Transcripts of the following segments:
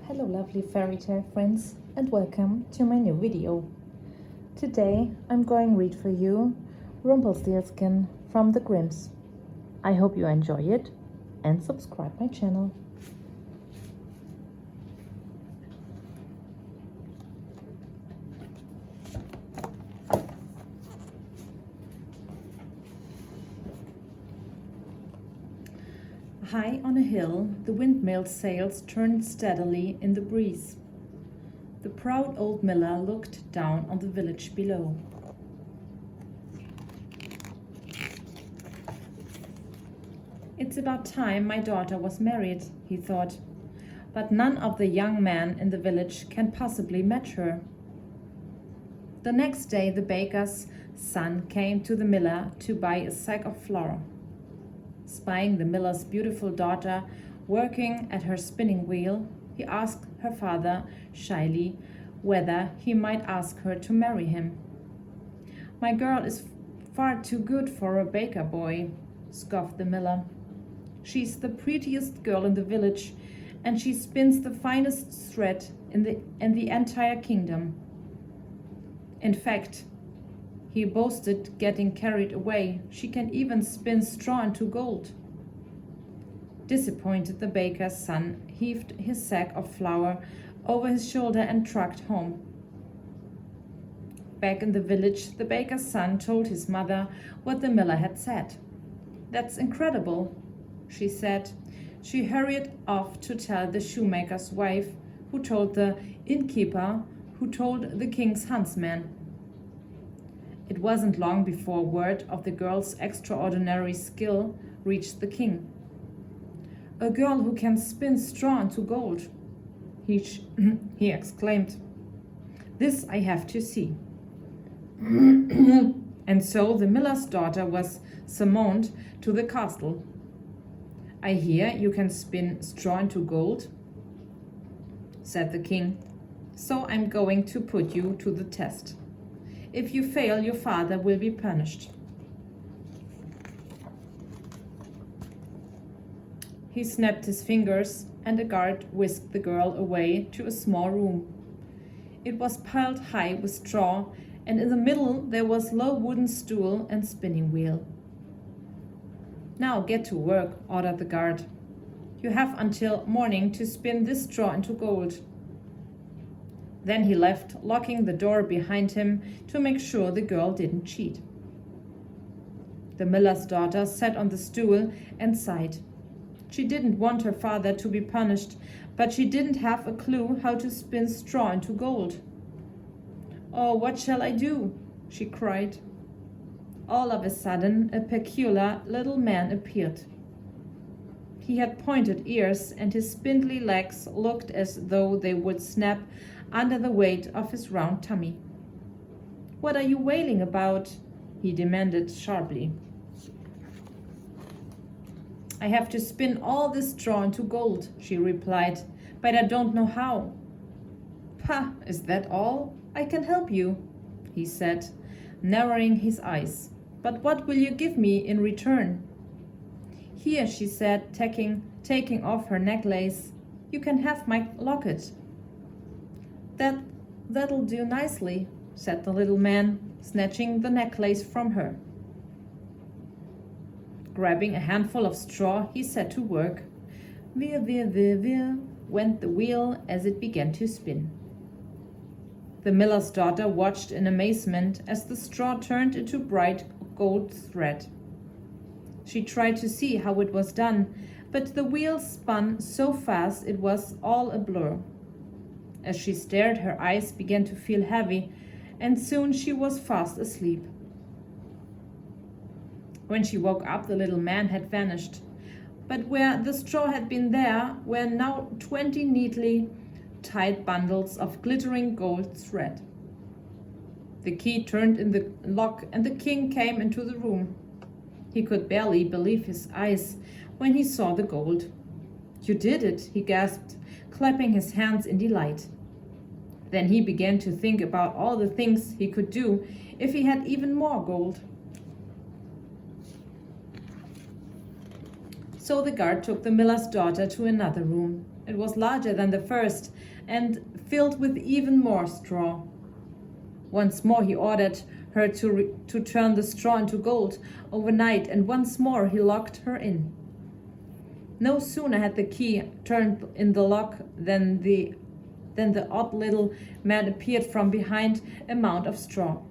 Hello lovely fairy tale friends and welcome to my new video. Today I'm going to read for you Rumpelstiltskin from the Grimms. I hope you enjoy it and subscribe my channel. High on a hill, the windmill's sails turned steadily in the breeze. The proud old miller looked down on the village below. It's about time my daughter was married, he thought, but none of the young men in the village can possibly match her. The next day the baker's son came to the miller to buy a sack of flour. Spying the miller's beautiful daughter working at her spinning wheel, he asked her father shyly whether he might ask her to marry him. "My girl is far too good for a baker boy," scoffed the miller. "She's the prettiest girl in the village, and she spins the finest thread in the entire kingdom. In fact," he boasted, getting carried away, "she can even spin straw into gold." Disappointed, the baker's son heaved his sack of flour over his shoulder and trudged home. Back in the village, the baker's son told his mother what the miller had said. "That's incredible," she said. She hurried off to tell the shoemaker's wife, who told the innkeeper, who told the king's huntsman. It wasn't long before word of the girl's extraordinary skill reached the king. "A girl who can spin straw into gold," he exclaimed. "This I have to see." And so the miller's daughter was summoned to the castle. "I hear you can spin straw into gold," said the king, "so I'm going to put you to the test. If you fail, your father will be punished." He snapped his fingers, and a guard whisked the girl away to a small room. It was piled high with straw, and in the middle there was a low wooden stool and spinning wheel. "Now get to work," ordered the guard. "You have until morning to spin this straw into gold." Then he left, locking the door behind him to make sure the girl didn't cheat. The miller's daughter sat on the stool and sighed. She didn't want her father to be punished, but she didn't have a clue how to spin straw into gold. "Oh, what shall I do?" she cried. All of a sudden, a peculiar little man appeared. He had pointed ears, and his spindly legs looked as though they would snap under the weight of his round tummy. "What are you wailing about?" he demanded sharply. "I have to spin all this straw into gold," she replied, "but I don't know how." "Pah, is that all? I can help you," he said, narrowing his eyes. "But what will you give me in return?" "Here," she said, taking off her necklace. "You can have my locket." That'll do nicely," said the little man, snatching the necklace from her. Grabbing a handful of straw, he set to work. Veer, veer, veer, veer went the wheel as it began to spin. The miller's daughter watched in amazement as the straw turned into bright gold thread. She tried to see how it was done, but the wheel spun so fast it was all a blur. As she stared, her eyes began to feel heavy, and soon she was fast asleep. When she woke up, the little man had vanished, but where the straw had been, there were now 20 neatly tied bundles of glittering gold thread. The key turned in the lock, and the king came into the room. He could barely believe his eyes when he saw the gold. "You did it," he gasped, clapping his hands in delight. Then he began to think about all the things he could do if he had even more gold. So the guard took the miller's daughter to another room. It was larger than the first and filled with even more straw. Once more he ordered her to turn the straw into gold overnight, and once more he locked her in. No sooner had the key turned in the lock than the odd little man appeared from behind a mound of straw.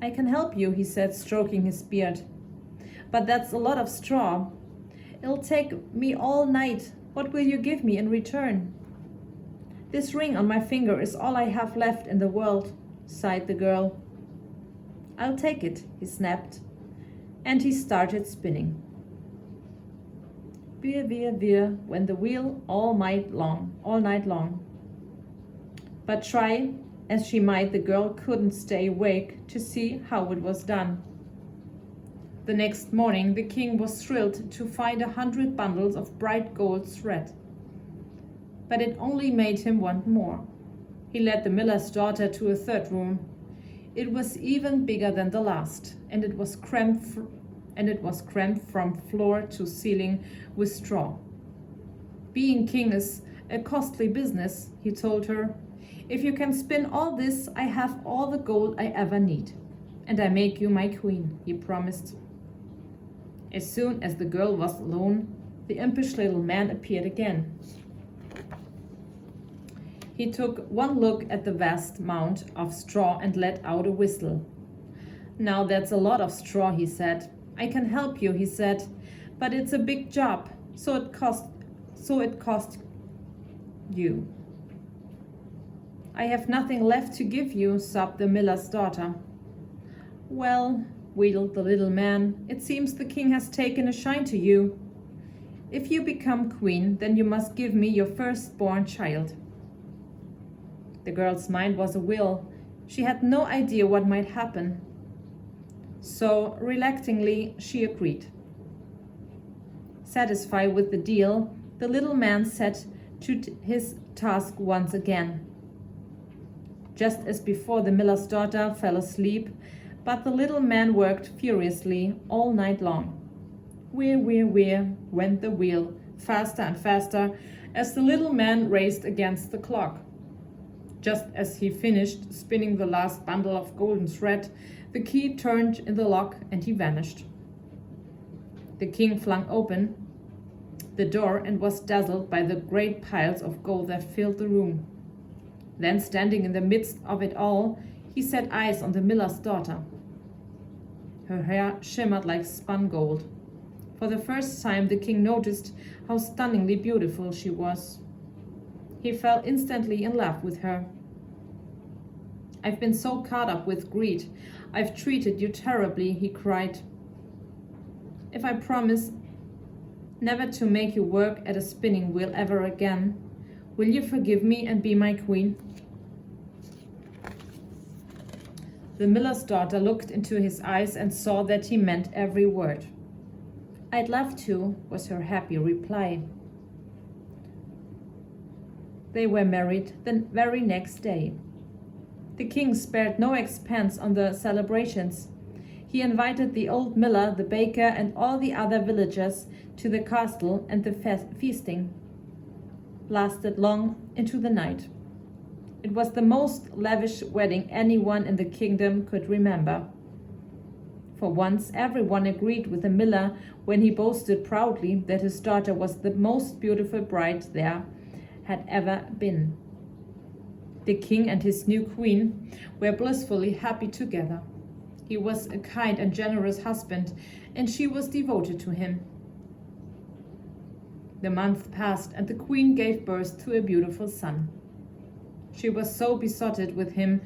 "I can help you," he said, stroking his beard. "But that's a lot of straw. It'll take me all night. What will you give me in return?" "This ring on my finger is all I have left in the world," sighed the girl. "I'll take it," he snapped, and he started spinning. Veer, veer, veer went the wheel all night long. But try as she might, the girl couldn't stay awake to see how it was done. The next morning, the king was thrilled to find 100 bundles of bright gold thread. But it only made him want more. He led the miller's daughter to a third room. It was even bigger than the last, and it was cramped from floor to ceiling with straw. "Being king is a costly business," he told her. "If you can spin all this, I have all the gold I ever need. And I make you my queen," he promised. As soon as the girl was alone, the impish little man appeared again. He took one look at the vast mound of straw and let out a whistle. "Now that's a lot of straw," he said. "I can help you," he said, "but it's a big job, so it cost you." "I have nothing left to give you," sobbed the miller's daughter. "Well," wheedled the little man, "it seems the king has taken a shine to you. If you become queen, then you must give me your firstborn child." The girl's mind was a whirl. She had no idea what might happen. So, reluctantly, she agreed. Satisfied with the deal, the little man set to his task once again. Just as before, the miller's daughter fell asleep, but the little man worked furiously all night long. Whir, whir, whir went the wheel, faster and faster, as the little man raced against the clock. Just as he finished spinning the last bundle of golden thread, the key turned in the lock and he vanished. The king flung open the door and was dazzled by the great piles of gold that filled the room. Then, standing in the midst of it all, he set eyes on the miller's daughter. Her hair shimmered like spun gold. For the first time, the king noticed how stunningly beautiful she was. He fell instantly in love with her. "I've been so caught up with greed. I've treated you terribly," he cried. "If I promise never to make you work at a spinning wheel ever again, will you forgive me and be my queen?" The miller's daughter looked into his eyes and saw that he meant every word. "I'd love to," was her happy reply. They were married the very next day. The king spared no expense on the celebrations. He invited the old miller, the baker, and all the other villagers to the castle, and the feasting lasted long into the night. It was the most lavish wedding anyone in the kingdom could remember. For once, everyone agreed with the miller when he boasted proudly that his daughter was the most beautiful bride there had ever been. The king and his new queen were blissfully happy together. He was a kind and generous husband, and she was devoted to him. The month passed, and the queen gave birth to a beautiful son. She was so besotted with him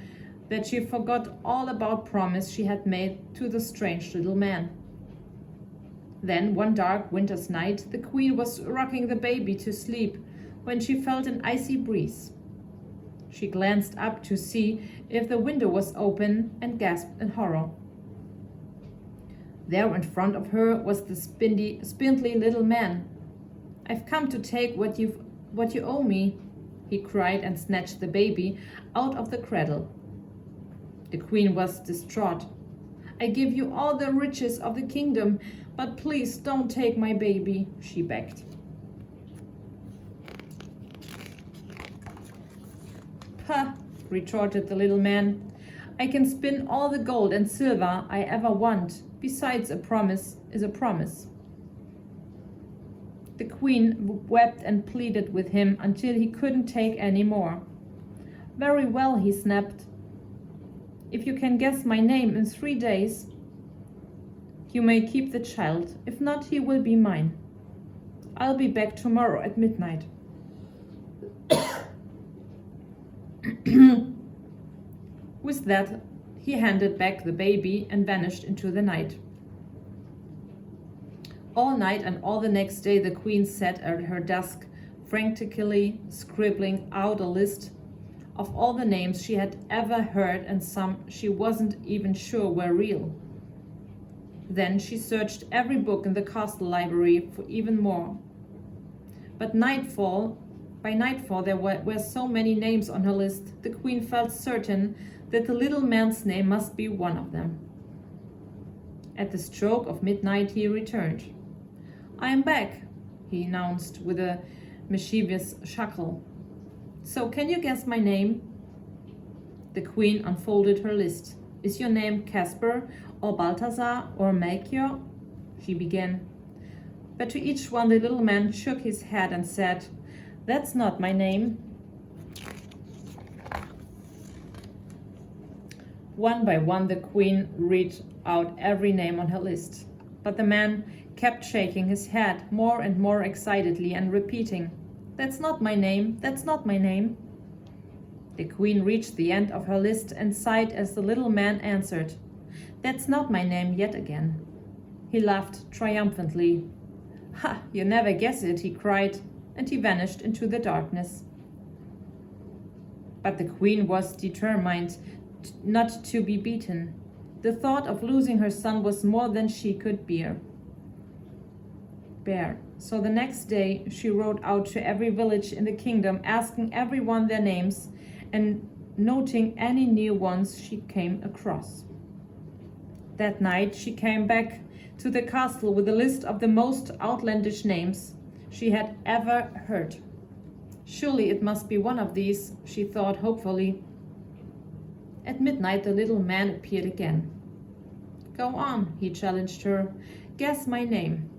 that she forgot all about promise she had made to the strange little man. Then, one dark winter's night, the queen was rocking the baby to sleep when she felt an icy breeze. She glanced up to see if the window was open and gasped in horror. There in front of her was the spindly little man. "I've come to take what you owe me," he cried, and snatched the baby out of the cradle. The queen was distraught. "I give you all the riches of the kingdom, But please don't take my baby, she begged. "Pah," retorted the little man. "I can spin all the gold and silver I ever want. Besides, a promise is a promise." The queen wept and pleaded with him until he couldn't take any more. "Very well," he snapped. "If you can guess my name in 3 days, you may keep the child. If not, he will be mine. I'll be back tomorrow at midnight." With that, he handed back the baby and vanished into the night. All night and all the next day, the queen sat at her desk, frantically scribbling out a list of all the names she had ever heard and some she wasn't even sure were real. Then she searched every book in the castle library for even more. But by nightfall there were so many names on her list, the queen felt certain that the little man's name must be one of them. At the stroke of midnight he returned. "I am back," he announced with a mischievous chuckle. "So can you guess my name?" The queen unfolded her list. "Is your name Casper or Balthazar or Melchior?" she began. But to each one the little man shook his head and said, "That's not my name." One by one the queen read out every name on her list. But the man kept shaking his head more and more excitedly and repeating, "That's not my name, that's not my name." The queen reached the end of her list and sighed as the little man answered, "That's not my name," yet again. He laughed triumphantly. "Ha, you never guess it," he cried, and he vanished into the darkness. But the queen was determined not to be beaten. The thought of losing her son was more than she could bear. So the next day she rode out to every village in the kingdom, asking everyone their names and noting any new ones she came across. That night she came back to the castle with a list of the most outlandish names she had ever heard. Surely it must be one of these, she thought hopefully. At midnight the little man appeared again. "Go on," he challenged her. "Guess my name."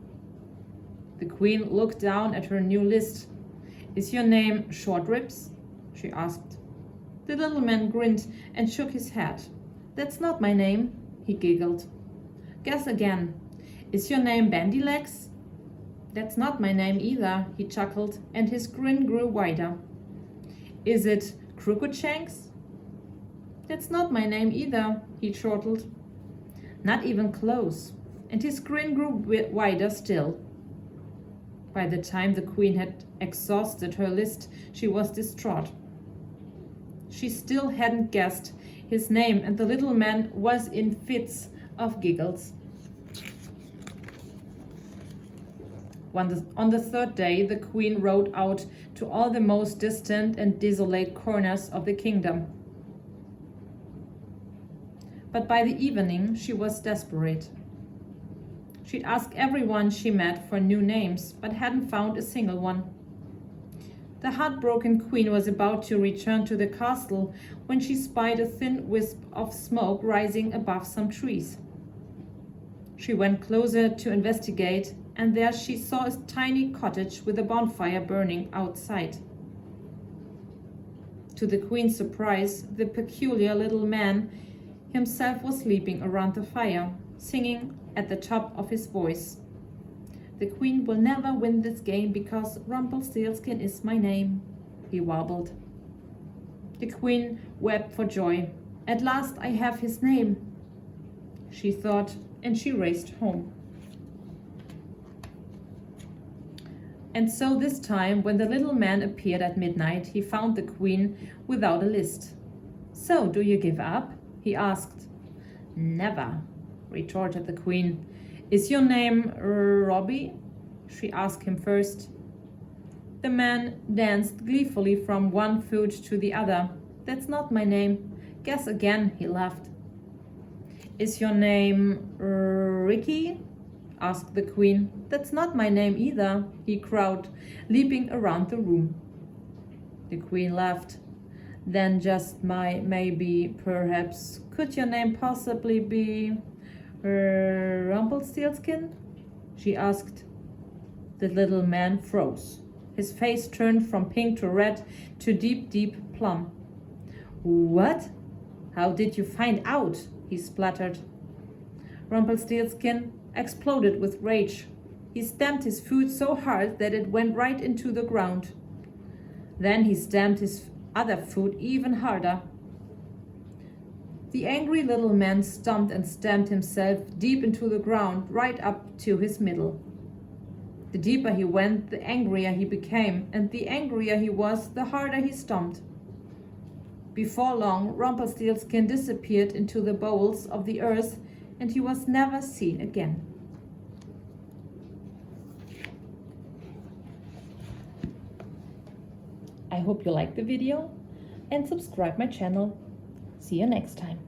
The queen looked down at her new list. "Is your name Short Ribs?" she asked. The little man grinned and shook his head. "That's not my name," he giggled. "Guess again. Is your name Bandy Legs?" "That's not my name either," he chuckled, and his grin grew wider. "Is it Crooked Shanks?" "That's not my name either," he chortled. "Not even close," and his grin grew wider still. By the time the queen had exhausted her list, she was distraught. She still hadn't guessed his name, and the little man was in fits of giggles. On the third day, the queen rode out to all the most distant and desolate corners of the kingdom. But by the evening, she was desperate. She'd asked everyone she met for new names, but hadn't found a single one. The heartbroken queen was about to return to the castle when she spied a thin wisp of smoke rising above some trees. She went closer to investigate, and there she saw a tiny cottage with a bonfire burning outside. To the queen's surprise, the peculiar little man himself was sleeping around the fire, singing at the top of his voice. "The queen will never win this game because Rumpelstiltskin is my name," he warbled. The queen wept for joy. "At last I have his name," she thought, and she raced home. And so this time, when the little man appeared at midnight, he found the queen without a list. "So, do you give up?" he asked. "Never," retorted the queen. "Is your name Robbie?" she asked him first. The man danced gleefully from one foot to the other. "That's not my name. Guess again," he laughed. "Is your name Ricky?" asked the queen. That's not my name either, he crowed, leaping around the room. The queen laughed. Then just maybe, perhaps, could your name possibly be Rumpelstiltskin? She asked. The little man froze. His face turned from pink to red to deep plum. What? How did you find out? He spluttered. Rumpelstiltskin exploded with rage. He stamped his foot so hard that it went right into the ground. Then he stamped his other foot even harder. The angry little man stomped and stamped himself deep into the ground, right up to his middle. The deeper he went, the angrier he became, and the angrier he was, the harder he stomped. Before long, Rumpelstiltskin disappeared into the bowels of the earth, and he was never seen again. I hope you liked the video and subscribe my channel. See you next time.